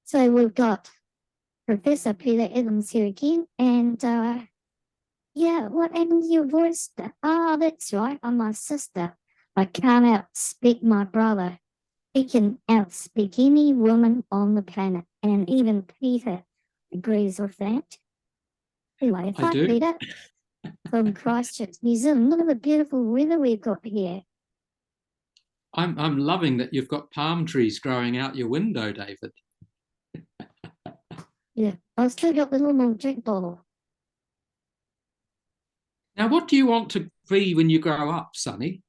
So we've got Professor Peter Evans here again, and yeah, what happened to your voice? Oh, that's right, I'm my sister. I can't outspeak my brother. He can outspeak any woman on the planet, and even Peter agrees with that. Anyway, I hi do. Peter from Christchurch, New Zealand. Look at the beautiful weather we've got here. I'm loving that you've got palm trees growing out your window, David. Yeah, I've still got the little drink bottle. Now, what do you want to be when you grow up, Sonny?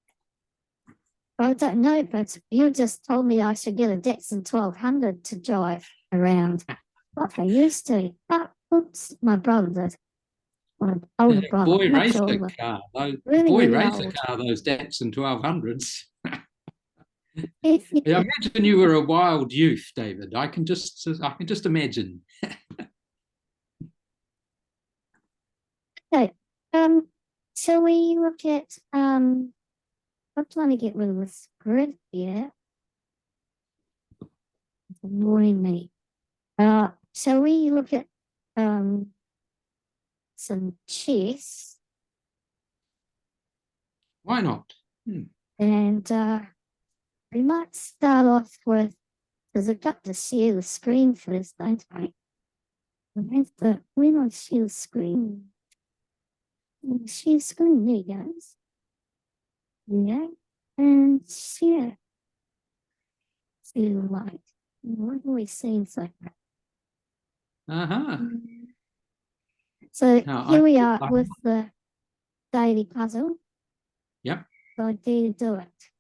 I don't know, but you just told me I should get a Datsun 1200 to drive around. Like I used to. But, oops, my brother did. My older brother, Boy, much race a older. car. Really, Boy, really race a old. car, those Datsun 1200s. Yeah. I imagine you were a wild youth, David. I can just imagine. Okay. Shall we look at I'm trying to get rid of this grid here. It's annoying me. Shall we look at some chess? Why not? And we might start off with, because I've got to share the screen first, don't I? When I share the screen, share screen, there you go. Yeah, and share. See the light. What are we seeing so far? Uh-huh. So Now, here we are with the daily puzzle. Yep. So do it.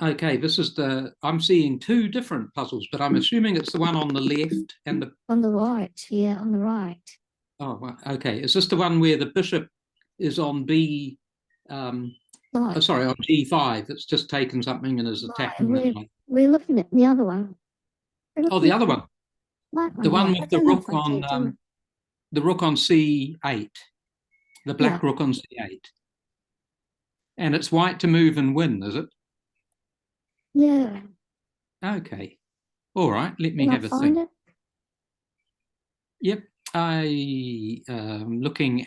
Okay, this is I'm seeing two different puzzles, but I'm assuming it's the one on the left and the... On the right, yeah, on the right. Oh, well, okay. Is this the one where the bishop is on B... sorry, on G5? It's just taken something and is attacking the... We're looking at the other one. Oh, the other one. The one with the rook on C8. The black rook on C8. And it's white to move and win, is it? Yeah. Okay. All right. Let me have a think. It? Yep. I'm looking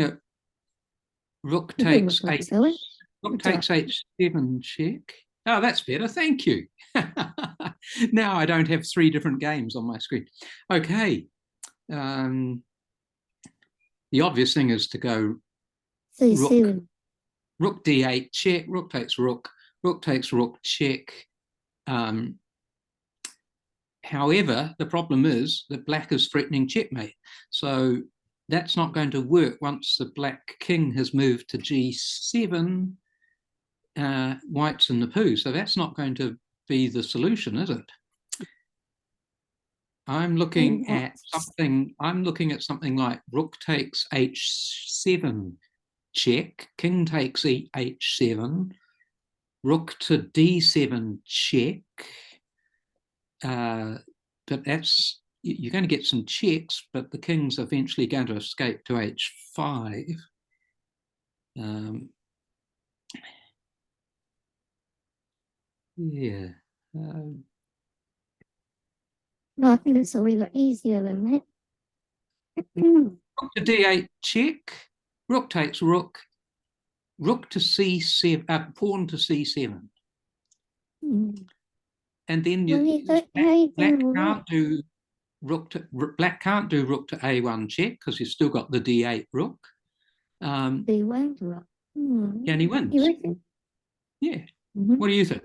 at rook takes h7 check. Oh, that's better. Thank you. Now I don't have three different games on my screen. Okay. The obvious thing is to go rook d8 check, rook takes rook check. However, the problem is that black is threatening checkmate. So that's not going to work once the black king has moved to g7. White's in the poo. So that's not going to be the solution, is it? I'm looking at something like rook takes h7 check, king takes h7, rook to d7 check. But that's, you're going to get some checks, but the king's eventually going to escape to h5. Yeah. No, I think it's a little easier than that. Rook to d8 check, rook takes rook, rook to c7, pawn to c7. And then black can't do rook to a1 check because you've still got the d8 rook. D1 rook. And he wins. You reckon? Yeah. What do you think?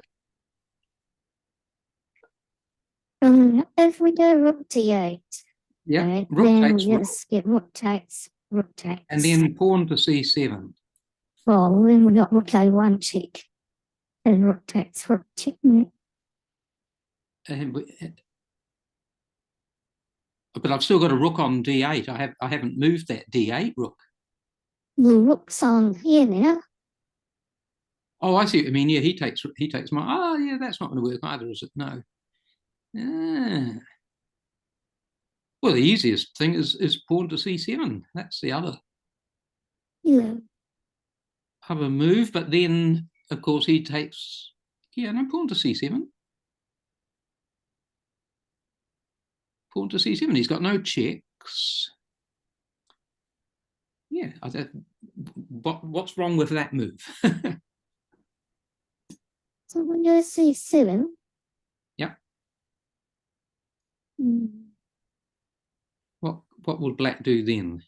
If we go rook d8, yeah, right, rook then takes rook. Get rook takes. And then pawn to c7. Well, then we got rook a1 check. And rook takes rook checkmate. But I've still got a rook on d8. I haven't moved that d8 rook. The rook's on here now. Oh, I see what you mean. Yeah, he takes my... Oh, yeah, that's not going to work either, is it? No. Well, the easiest thing is pawn to c7. That's the other move. But then, of course, he takes Yeah, no, pawn to c7. Pawn to c7. He's got no checks. Yeah, what's wrong with that move? So when you see 7. Yeah. Mm, What will black do then?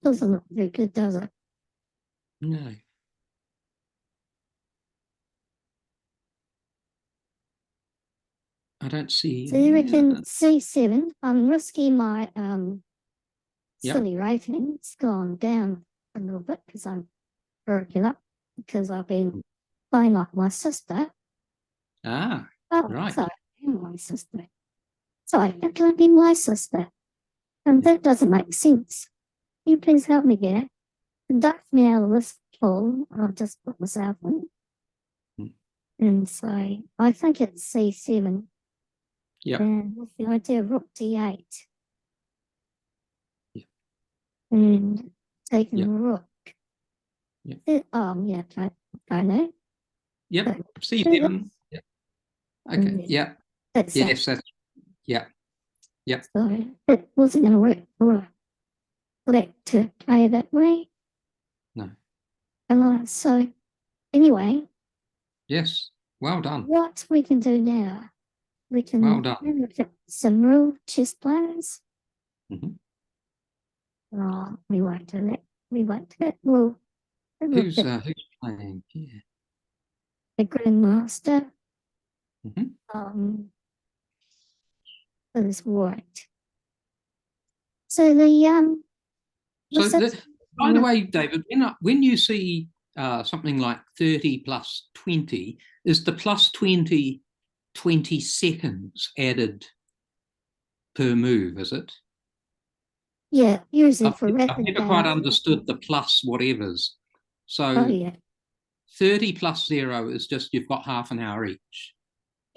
doesn't look very good, does it? No. I don't see. So you reckon C7, I'm risking my Yep. silly rating. It's gone down a little bit because I'm working up because I've been playing like my sister. Ah, Oh, right. so I'm my sister. So I can't be my sister. And that doesn't make sense. Can you please help me here? Conduct me out of this pool. I'll just put myself in. Mm. And so I think it's C7. Yep. And with the idea of rook D8. Yep. And taking Yep. the rook. Yep. Yeah, I know. Yep. But C7. Yep. Okay. Yeah. That's Yes. That's, yeah. Yep. So it wasn't going to work for Black to play that way. No. So anyway, Yes. Well done. what we can do now, we can Well done. look at some real chess players. Mhm. Oh, we won't do that. We won't do that. We'll look Who's at playing? Yeah. the Grandmaster. Mhm. Is what. So the So, by the uh, way, David, when you see something like 30 plus 20, is the plus 20 20 seconds added per move, is it? yeah, usually for I've rapid never quite games. understood the plus whatevers. Oh So yeah, 30 plus 0 is just you've got half an hour each.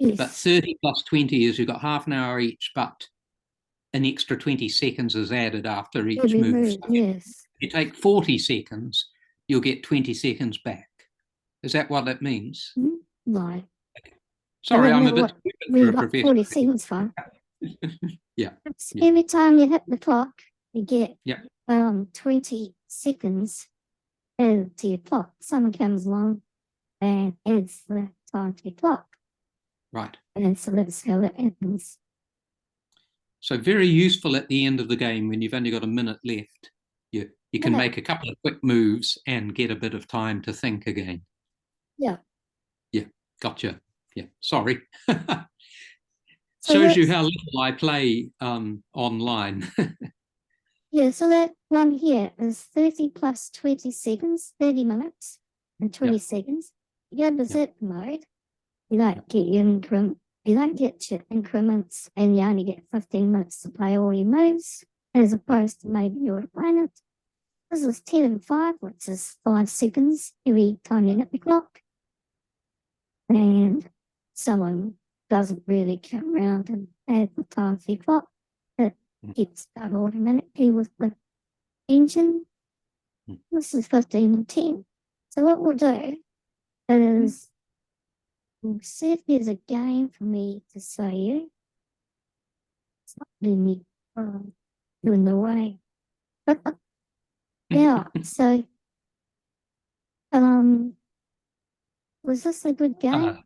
But yes, 30 plus 20 is you've got half an hour each, but an extra 20 seconds is added after each every move. move, So yes. if you take 40 seconds, you'll get 20 seconds back. Is that what that means? Right. Sorry, I'm a bit what stupid we for a got professor. 40 seconds from. Yeah. Yeah. Every time you hit the clock, you get Yeah. 20 seconds added to your clock. Someone comes along and adds the time to your clock. Right. And so that's how that happens. So very useful at the end of the game when you've only got a minute left. You can Yeah. make a couple of quick moves and get a bit of time to think again. Yeah. Yeah. Gotcha. Yeah. Sorry. So Shows you how little I play online. yeah, so that one here is 30 plus 20 seconds, 30 minutes and 20 seconds. You go berserk mode, you don't get your increments and you only get 15 minutes to play all your moves, as opposed to maybe your opponent. This is 10 and 5, which is 5 seconds every time you hit the clock. And someone doesn't really come around and add the time to your clock. It gets done automatically with the engine. This is 15 and 10. So what we'll do is we'll see if there's a game for me to show you. It's not letting me doing the way. Yeah, so was this a good game?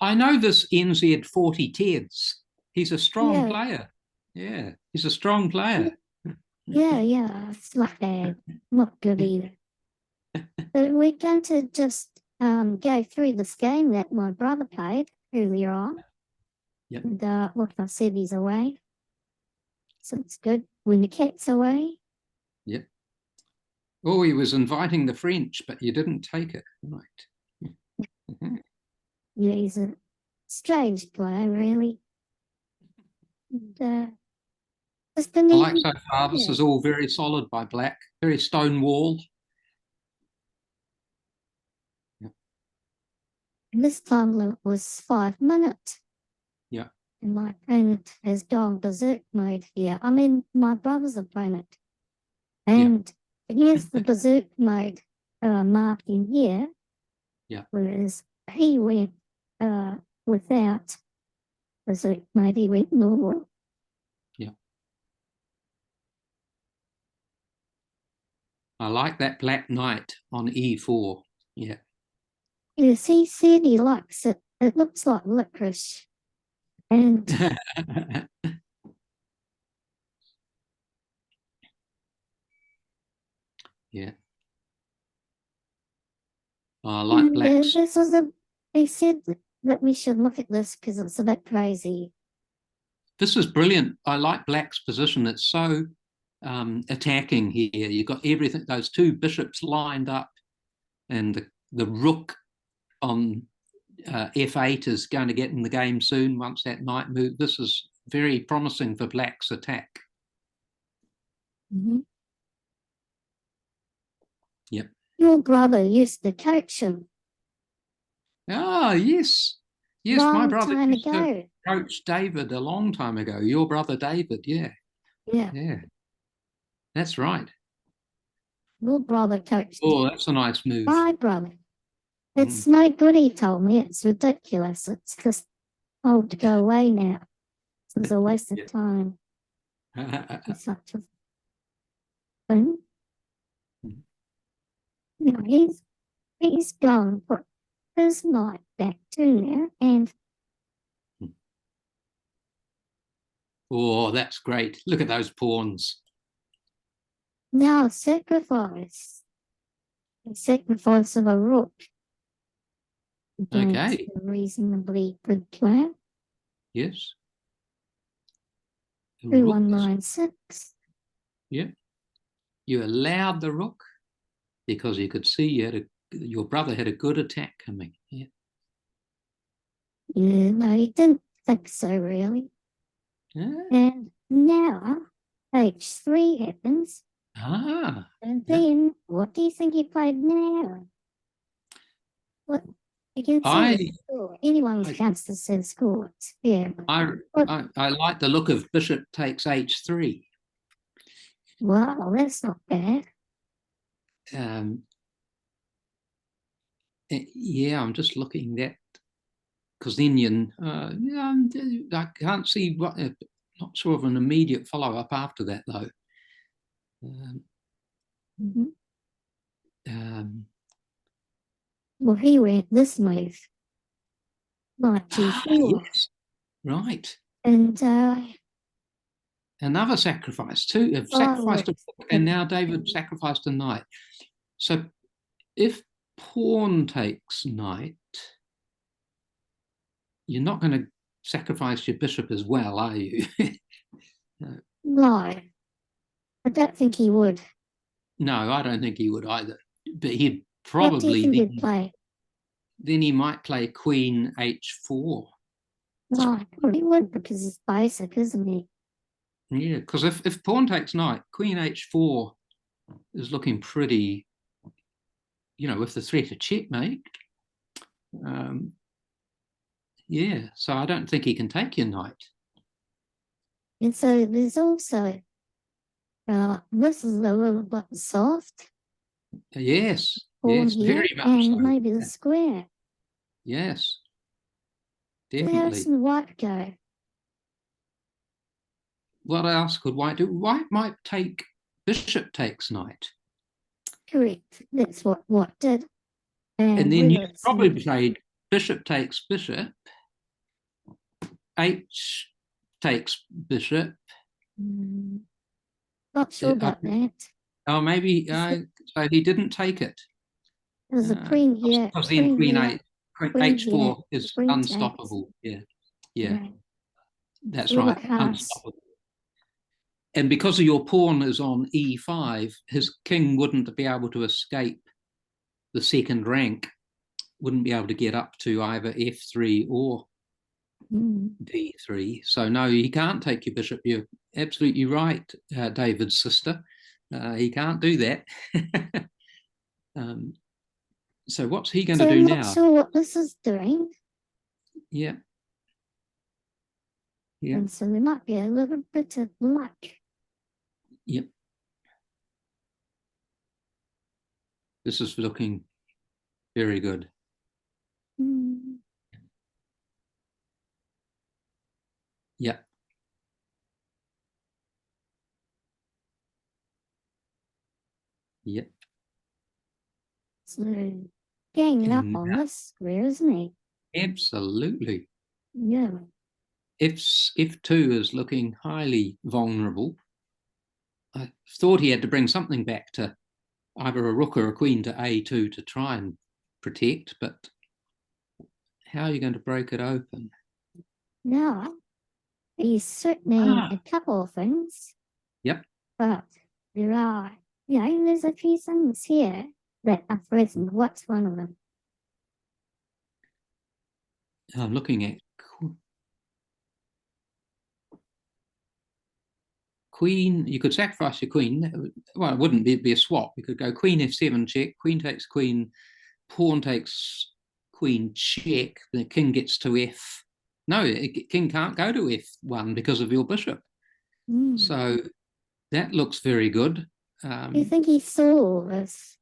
I know this NZ40 Teds. He's a strong Yeah. player. Yeah, he's a strong player. Yeah, it's not bad. Not good either. But we're going to just go through this game that my brother played earlier on. Yep. And look, I said he's away. So it's good. When the cat's away. Yep. Oh, he was inviting the French, but you didn't take it. Right. Yeah, he's a strange player, really. And, I like so far. This is all very solid by black, very stone wall. Yep. And this time it was 5 minutes. Yeah. And my opponent has gone berserk mode here. I mean, my brother's opponent. And here's the berserk mode marked in here. Yeah. Whereas he went without, was it maybe went normal? I like that black knight on e4. Yeah. Yes, he said he likes it. It looks like licorice. And Yeah. I like blacks. this was he said that we should look at this because it's a bit crazy. This is brilliant. I like black's position. It's so attacking here. You've got everything, those two bishops lined up, and the rook on f8 is going to get in the game soon once that knight moves. This is very promising for black's attack. Mm-hmm. Yep. Your brother used to coach him. Ah, yes. Yes, my Long brother time used to ago. coach David a long time ago. Your brother David, yeah. Yeah, Yeah. That's right. your brother coached Oh, that's a nice move. my brother. It's no good, he told me. It's ridiculous. It's just told to go away now. It's a waste of time. It's such a thing. You know, he's gone put his knight back too now, and Oh, that's great. Look at those pawns. now sacrifice. The sacrifice of a rook against Okay. a reasonably good plan. Yes. The rook is- 2196. Yeah. You allowed the rook because you could see your brother had a good attack coming. Yeah. Yeah, no, he didn't think so really. And now H3 happens. Ah. And Yeah. then what do you think he played now? What you can see I the score. Anyone with chance to see the score. Yeah. I like the look of bishop takes h3. Wow, that's not bad. Yeah, I'm just looking at because then I can't see what. Not sure of an immediate follow up after that though. Well, he went this move. Like G4. Yes, right. And Another sacrifice too. Have sacrificed a book, and now David sacrificed a knight. So if pawn takes knight, you're not going to sacrifice your bishop as well, are you? no, I don't think he would. No, I don't think he would either. But he'd What do you probably think he'd play? then he might play queen h4. No, he would because he's basic, isn't he? Yeah, because if pawn takes knight, queen h4 is looking pretty, with the threat of checkmate. Yeah, so I don't think he can take your knight. And so there's also, this is a little bit soft. Yes, Pawn yes, here, very much and so. maybe the square. Yes, Where definitely. does white go? What else could white do? White might take bishop takes knight. Correct. That's what did. And then you probably played bishop takes bishop, h takes bishop. Not sure about that. Oh, maybe so he didn't take it. There's a queen here. Because then queen h4 is queen unstoppable. Yeah, right. That's so right, unstoppable. And because of your pawn is on e5, his king wouldn't be able to escape the second rank, wouldn't be able to get up to either f3 or d3. So no, he can't take your bishop. You're absolutely right, David's sister. He can't do that. So what's he going to do now? I'm not sure what this is doing. Yeah. Yeah. And so there might be a little bit of luck. Yep. This is looking very good. Mm. Yeah. Yeah. So ganging up And on this square, isn't he? absolutely. Yeah. F2 is looking highly vulnerable. I thought he had to bring something back to either a rook or a queen to A2 to try and protect, but how are you going to break it open? Now he's threatening a couple of things, Yep. but there are, there's a few things here that are threatened. What's one of them? I'm looking at queen. You could sacrifice your queen. Well, it wouldn't be a swap. You could go queen F7 check, queen takes queen, pawn takes queen check, the king gets to F. No, king can't go to F1 because of your bishop. Mm. So that looks very good. Do you think he saw this?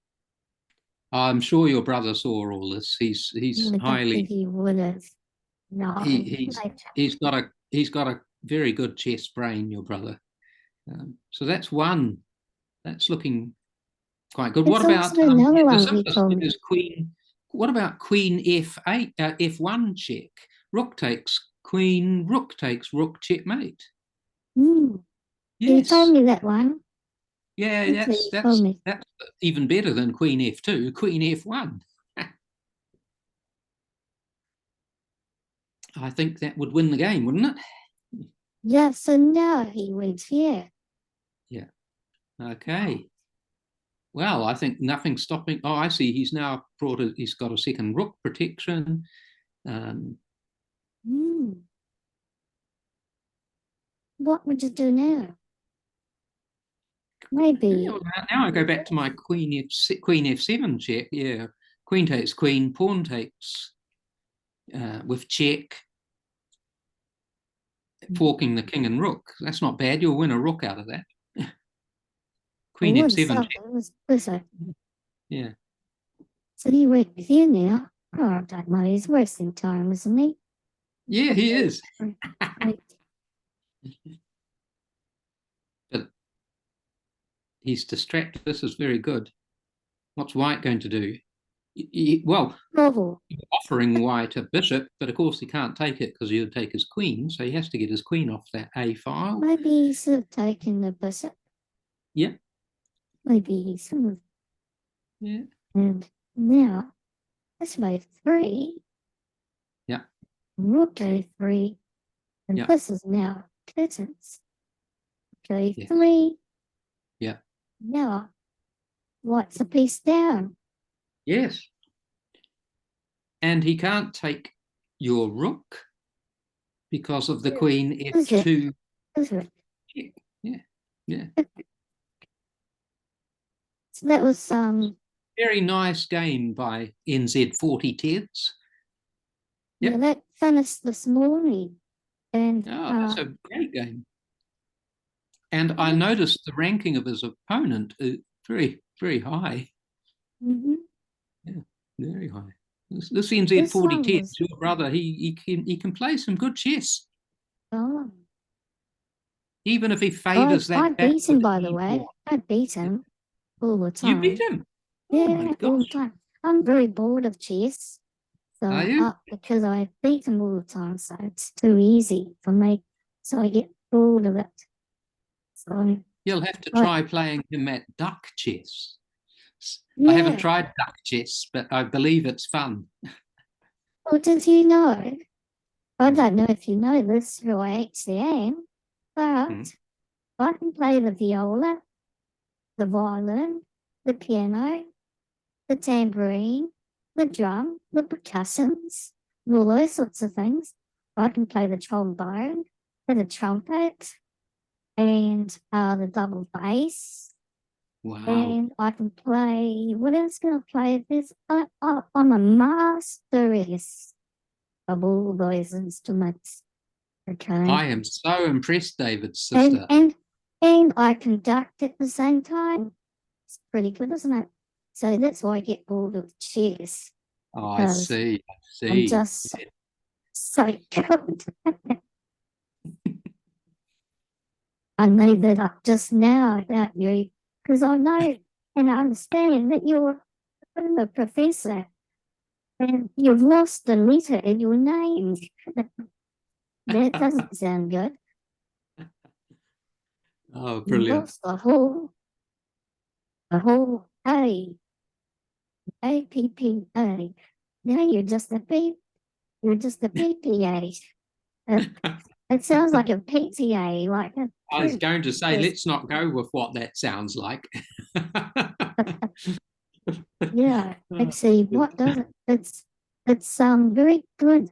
I'm sure your brother saw all this. He's I don't highly think he would have. No, he's got a very good chess brain, your brother. So that's one. That's looking quite good. What It's about also another the one he simplest told me. is queen? What about queen F8, F1 check? Rook takes queen, rook takes rook checkmate. Mm. He Yes. told me that one. Yeah, That's what he told me. that's even better than queen F2, queen F1. I think that would win the game, wouldn't it? Yeah, so now he wins here. Yeah. Okay. Well, I think nothing's stopping. Oh, I see. He's now he's got a second rook protection. Um, Mm. What would you do now? Maybe. now I go back to my queen F7 check. Yeah, queen takes queen, pawn takes with check, forking the king and rook. That's not bad. You'll win a rook out of that. Queen F7 check. Yeah. So he went with you now. Oh, I don't know. He's wasting time, isn't he? Yeah, he is. But he's distracted. This is very good. What's white going to do? Well, Novel. offering white a bishop, but of course he can't take it because he'll take his queen, so he has to get his queen off that A file. Maybe he should have taken the bishop. Yeah. Maybe he should have. Yeah. And now, this way 3. Yeah. Rook A3. And Yeah. this is now curtains. Okay, Yeah. 3. Yeah. Now, what's a piece down? Yes. And he can't take your rook because of the queen F2. Yeah. Yeah. So that was very nice game by NZ40 Teds. Yeah, that finished this morning. And that's a great game. And I noticed the ranking of his opponent is very, very high. Mm-hmm. Yeah, very high. This NZ40 Teds, your brother, he can play some good chess. Oh. Even if he favours that. I beat him, by the way. I beat him all the time. You beat him? Yeah, all the time. I'm very bored of chess. So Are you? because I beat him all the time, so it's too easy for me. So I get bored of it. So you'll have to try playing him at duck chess. Yeah. I haven't tried duck chess, but I believe it's fun. Well, did you know? I don't know if you know this, who I actually am, but I can play the viola, the violin, the piano, the tambourine, the drum, the percussions, all those sorts of things. I can play the trombone, the trumpet, and the double bass. Wow. And I can play, what else can I play? I'm a masteress of all those instruments. Okay. I am so impressed, David's sister. And I conduct at the same time. It's pretty good, isn't it? So that's why I get bored of chess. Oh, I because see. I I'm see. just so good. I made that up just now about you because I know and I understand that you're a professor and you've lost the letter in your name. That doesn't sound good. Oh, You brilliant. lost the whole A-P-P-A. Now you're just a PPA. It sounds like a PTA, like a I was going to say, just, let's not go with what that sounds like. yeah. Actually, what does it? It's very good.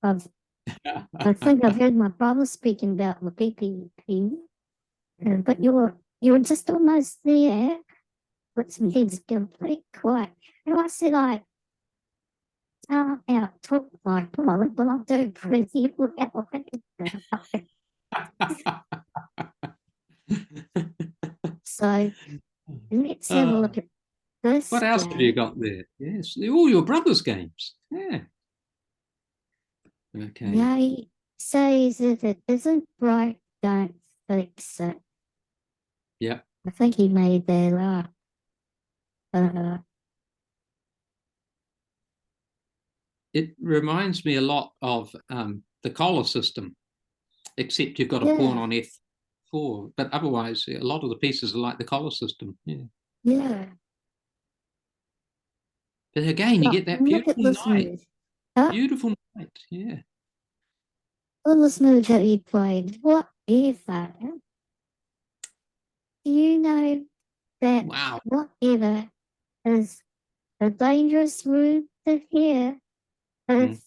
I've, I think I've heard my brother speaking about the PPP, but you're just almost there. But some things get pretty quiet. And I said, out talk like, come on, what I'll do, pretty well. So let's have a Uh, look at this what else have you game. got there? Yes, all your brother's games. Yeah. Okay. They says if it isn't right, don't fix it. Yeah. I think he made that up. Uh, It reminds me a lot of the collar system, except you've got a pawn yeah, on F4. But otherwise, a lot of the pieces are like the collar system. Yeah. yeah. But again, you But get that look at beautiful this night. move. Huh? Beautiful night. Yeah. Look at this move that he played. What if do you know that Wow. whatever is a dangerous move to hear Mm. is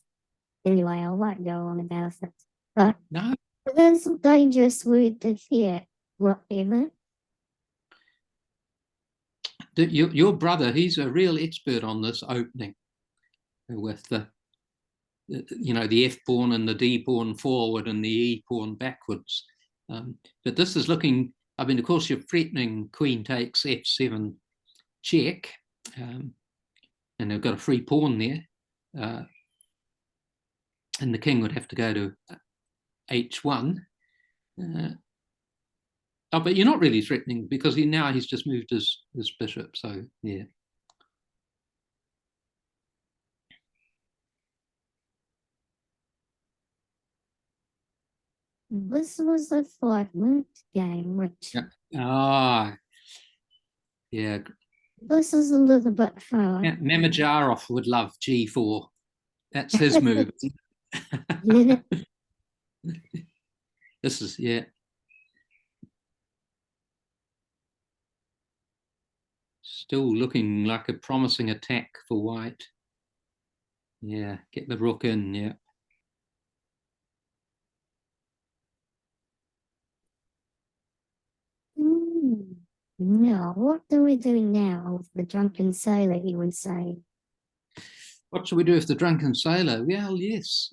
anyway, I won't go on about it. But No, it is a dangerous word to hear, whatever. your brother, he's a real expert on this opening with the F pawn and the D pawn forward and the E pawn backwards. But this is looking, I mean, of course, you're threatening queen takes F7 check, and they've got a free pawn there. And the king would have to go to H1. But you're not really threatening because he's just moved his bishop. So, yeah. This was a 5-minute game, which Yeah. Ah, yeah. this is a little bit far. Namajarov would love G4. That's his move. Yeah. This is, yeah. Still looking like a promising attack for white. Yeah, get the rook in, yeah. Now, what do we do now with the drunken sailor, he would say? What shall we do with the drunken sailor? Well, yes,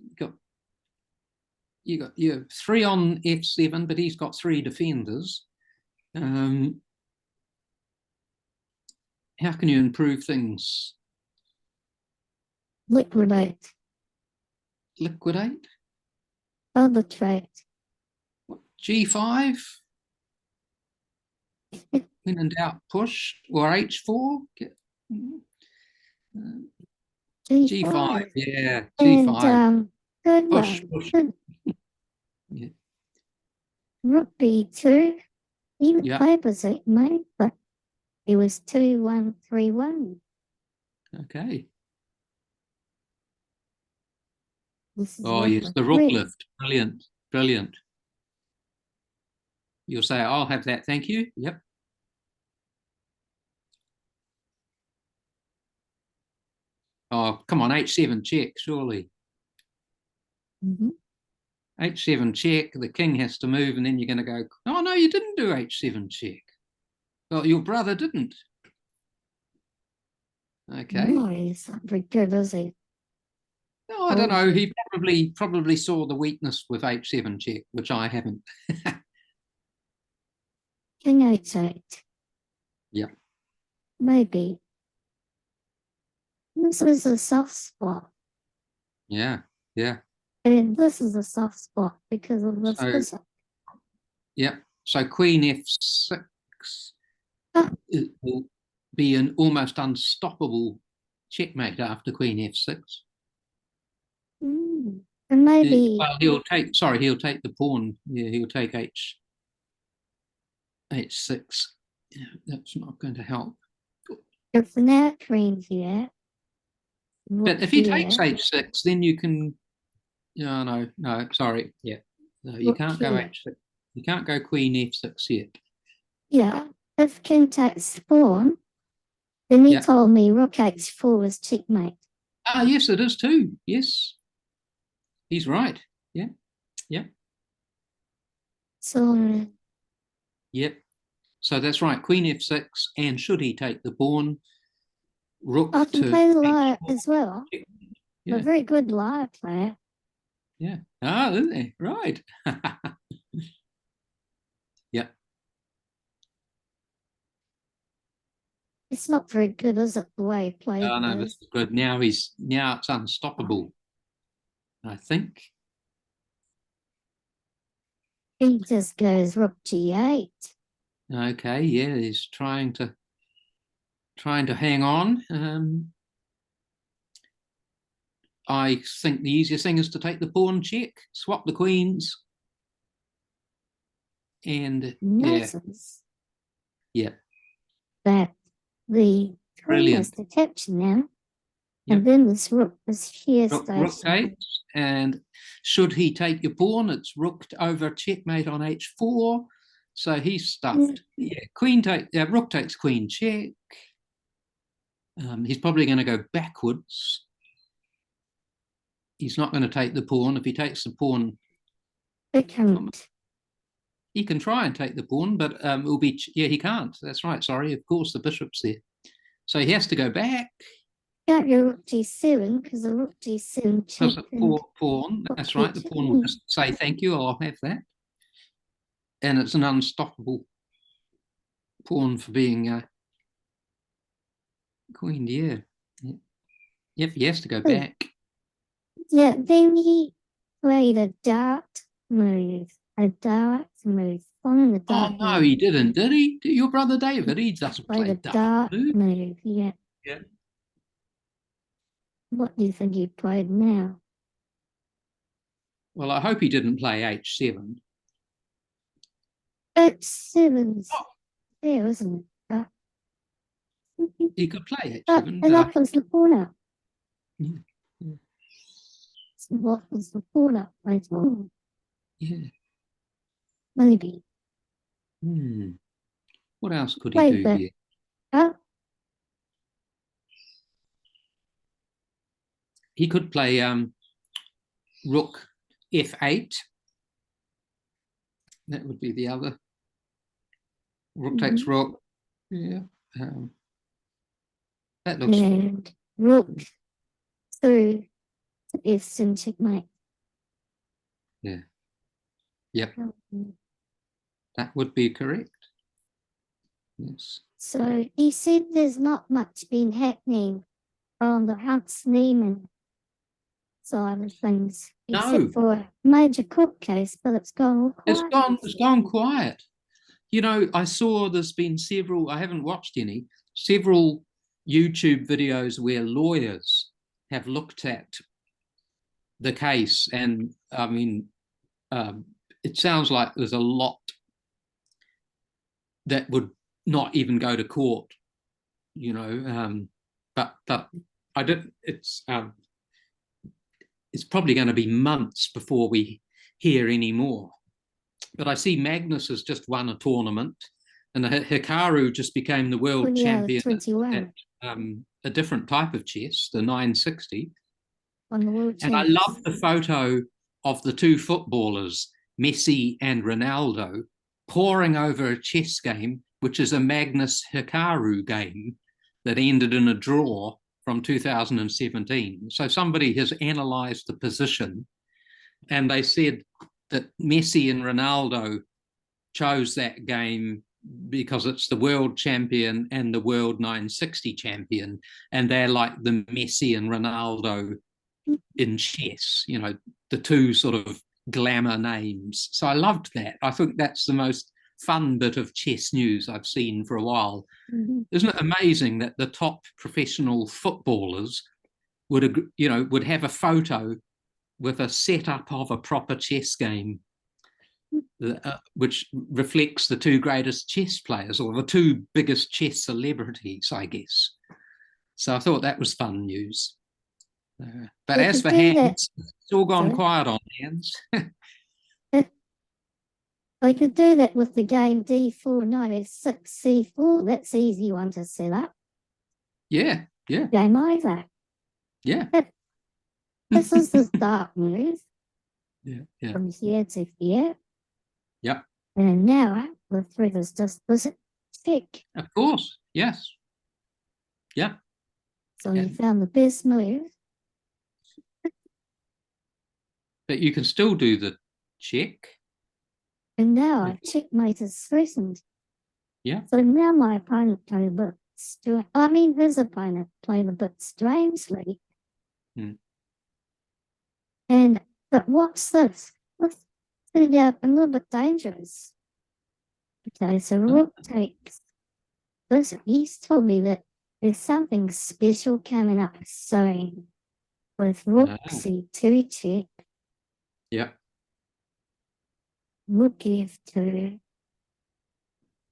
you have 3 on F7, but he's got 3 defenders. How can you improve things? Liquidate, Liquidate? arbitrate. G5? When in doubt, push. Or H4? G5, G5. yeah, And G5. good Push, one. push. Good. Yeah. Rook B2. Even Yeah. papers it made, but it was 2-1-3-1. Okay. This is Oh, rook yes, the rook three. lift. Brilliant. Brilliant. You'll say, I'll have that. Thank you. Yep. Oh, come on. H7 check, surely. Mm-hmm. H7 check. The king has to move, and then you're going to go, oh, no, you didn't do H7 check. Well, your brother didn't. Okay. No, he's not very good, is he? No, I don't know. He probably saw the weakness with H7 check, which I haven't. King H8. Yeah. Maybe. This is a soft spot. Yeah, yeah. And this is a soft spot because of this So- bishop. Yeah. So Queen F6 Ah. it will be an almost unstoppable checkmate after Queen F6. And maybe Well, he'll take the pawn. Yeah, he'll take H6. Yeah, that's not going to help. if now queen here. But if he takes H6, then you can. No, sorry. Yeah, no, you can't go H6. You can't go Queen F6 yet. Yeah, if king takes pawn, then he Yeah. told me rook h4 is checkmate. Ah, yes, it is too. Yes, he's right. Yeah, yeah, So yep. So that's right. Queen F6, and should he take the pawn, rook I can to play the lyre H4. as well. Yeah, A very good lyre player. yeah. Ah, isn't he? Right. Yeah. It's not very good, is it, the way he played Oh no, this this? is good. Now it's unstoppable. I think. He just goes rook g8. Okay, yeah, he's trying to hang on. I think the easiest thing is to take the pawn check, swap the queens, and Notice yeah, that the queen is brilliant. detached now. Yep. And then this rook is here Rook stationary. takes, and should he take your pawn, it's rook over checkmate on h4. So he's stuffed. Yeah, rook takes queen check. He's probably going to go backwards. He's not going to take the pawn. If he takes the pawn, he can try and take the pawn, but it will be, he can't. That's right. Sorry, of course, the bishop's there. So he has to go back. Can't go rook g7 because the rook g7 Because check. the pawn, that's right. The pawn will just say thank you, I'll have that. And it's an unstoppable pawn for being queen, yeah. Yep, he has to go back. Yeah, then he played a dart move. On the dart Oh no, move. he didn't, did he? Your brother David, he doesn't Played play a dart dart move. move, yeah. Yeah. What do you think he played now? Well, I hope he didn't play h7. H7's there, isn't it? He could play But h7, it but opens the pawn up. yeah. So what was the pawn up? Yeah. Maybe. What else could he Played do that. here? He could play rook f8. That would be the other. Rook takes rook. Yeah. That looks. And rook through to f7 checkmate. Yeah. Yep. That would be correct. Yes. So he said there's not much been happening on the Hans Niemann side of things, except for a major court case, but it's gone all quiet. It's gone quiet. You know, I saw there's been several, I haven't watched any, several YouTube videos where lawyers have looked at the case, and I mean, it sounds like there's a lot that would not even go to court, you know, but I don't, it's probably going to be months before we hear any more. But I see Magnus has just won a tournament, and Hikaru just became the world champion at a different type of chess, the 960. And I love the photo of the two footballers, Messi and Ronaldo, poring over a chess game, which is a Magnus Hikaru game that ended in a draw from 2017. So somebody has analysed the position, and they said that Messi and Ronaldo chose that game because it's the world champion and the world 960 champion, and they're like the Messi and Ronaldo in chess, you know, the two sort of glamour names. So I loved that. I think that's the most fun bit of chess news I've seen for a while. Mhm. Isn't it amazing that the top professional footballers would have a photo with a setup of a proper chess game, which reflects the two greatest chess players, or the two biggest chess celebrities, I guess. So I thought that was fun news. But They as could for do that. hands, it's all gone Sorry. quiet on hands. They could do that with the game D4, knight f6, C4. That's the easy one to set up. Yeah, Game over. yeah, This is the start move yeah. from here to here. Yep, And now the thread is just visit check. of course. Yes. Yeah. So you found the best move. But you can still do the check. And now a checkmate is threatened. Yeah. So now my opponent played a bit strange. I mean, his opponent played a bit strangely. But what's this? This turned out a little bit dangerous. Okay, so rook takes this. He's told me that there's something special coming up. So with rook c2 check, Yeah. rook f2,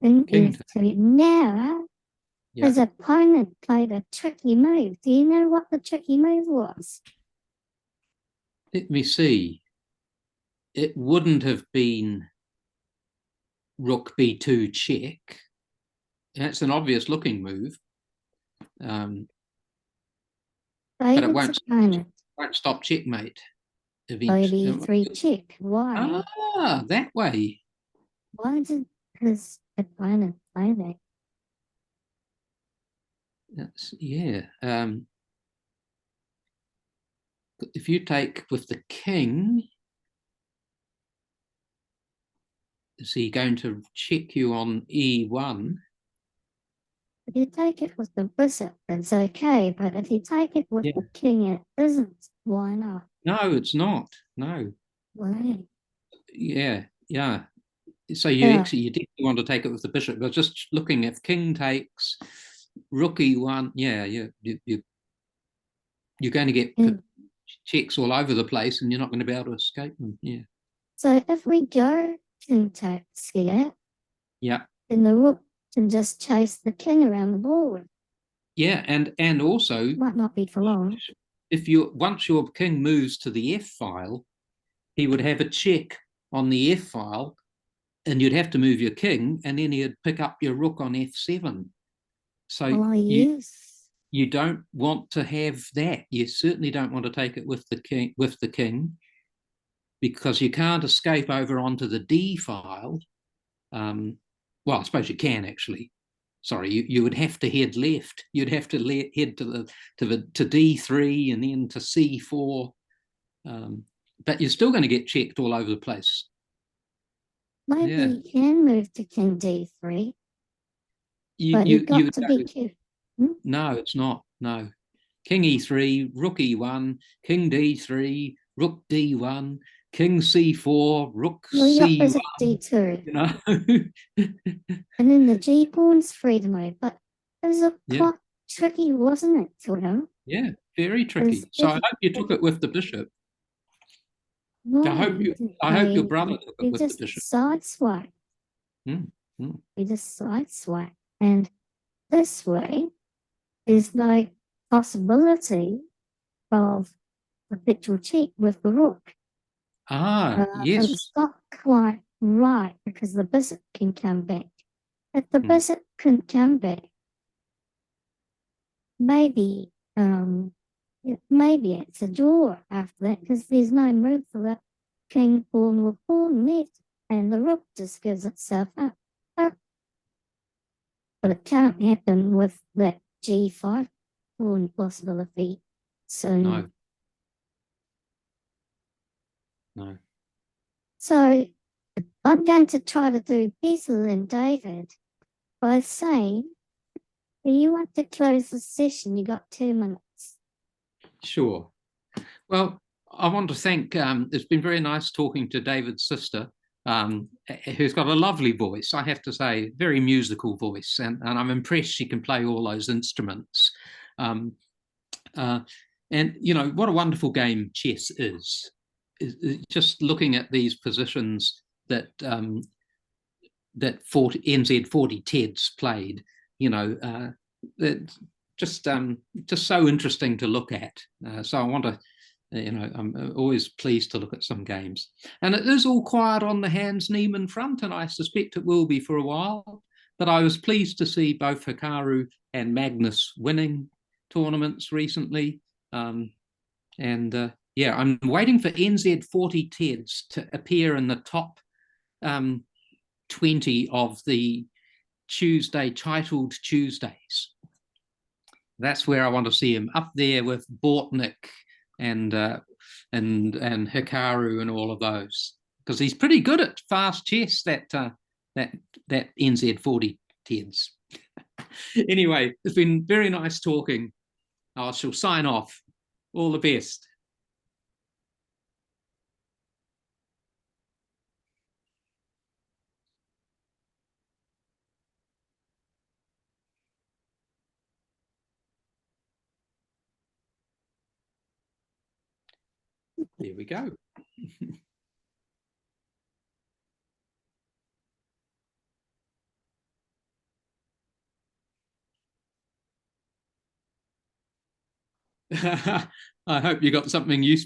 then f2. Now his opponent played a tricky move. Do you know what the tricky move was? Let me see. It wouldn't have been rook b2 check. That's an obvious looking move. But it won't stop checkmate eventually. b3 check. Why? Ah, that way. Why did his opponent play that? That's, yeah. If you take with the king, is he going to check you on e1? If you take it with the bishop, it's okay. But if you take it with the king, it isn't. Why not? No, it's not. No. Why? Yeah. So you definitely want to take it with the bishop. But just looking at king takes, rook e1. Yeah, you're going to get checks all over the place, and you're not going to be able to escape them. Yeah. So if we go king takes here, then the rook can just chase the king around the board. Yeah, and also might not be for long. If once your king moves to the f file, he would have a check on the f file, and you'd have to move your king, and then he'd pick up your rook on f7. So you don't want to have that. You certainly don't want to take it with the king, because you can't escape over onto the d file. Well, I suppose you can actually. Sorry, you would have to head left. You'd have to head to d3 and then to c4. But you're still going to get checked all over the place. Maybe you can move to king d3. But you've got to be careful. No, it's not. No. King e3, rook e1, king d3, rook d1, king c4, rook c1. d2. You know? And then the g pawn's free to move. But it was quite tricky, wasn't it, for him? Yeah, very tricky. So I hope you took it with the bishop. No, I hope your brother took it with the bishop. Sideswipe. We just sideswipe. And this way, there's no possibility of perpetual check with the rook. Yes. It's not quite right, because the bishop can come back. If the bishop can come back, maybe it's a draw after that, because there's no move for the king pawn or pawn left, and the rook just gives itself up. But it can't happen with that g5 pawn possibility. So no. So I'm going to try to do better than David by saying, do you want to close the session? You got 2 minutes. Sure. Well, I want to thank, it's been very nice talking to David's sister, who's got a lovely voice, I have to say, very musical voice, and I'm impressed she can play all those instruments. And, you know, what a wonderful game chess is just looking at these positions that NZ40 Ted's played, you know, just so interesting to look at. So I want to, you know, I'm always pleased to look at some games. And it is all quiet on the Hans Niemann front, and I suspect it will be for a while. But I was pleased to see both Hikaru and Magnus winning tournaments recently. Yeah, I'm waiting for NZ40 Teds to appear in the top 20 of the Tuesday titled Tuesdays. That's where I want to see him, up there with Bortnick and Hikaru and all of those, because he's pretty good at fast chess, that NZ40 Teds. Anyway, it's been very nice talking. I shall sign off. All the best. There we go. I hope you got something useful.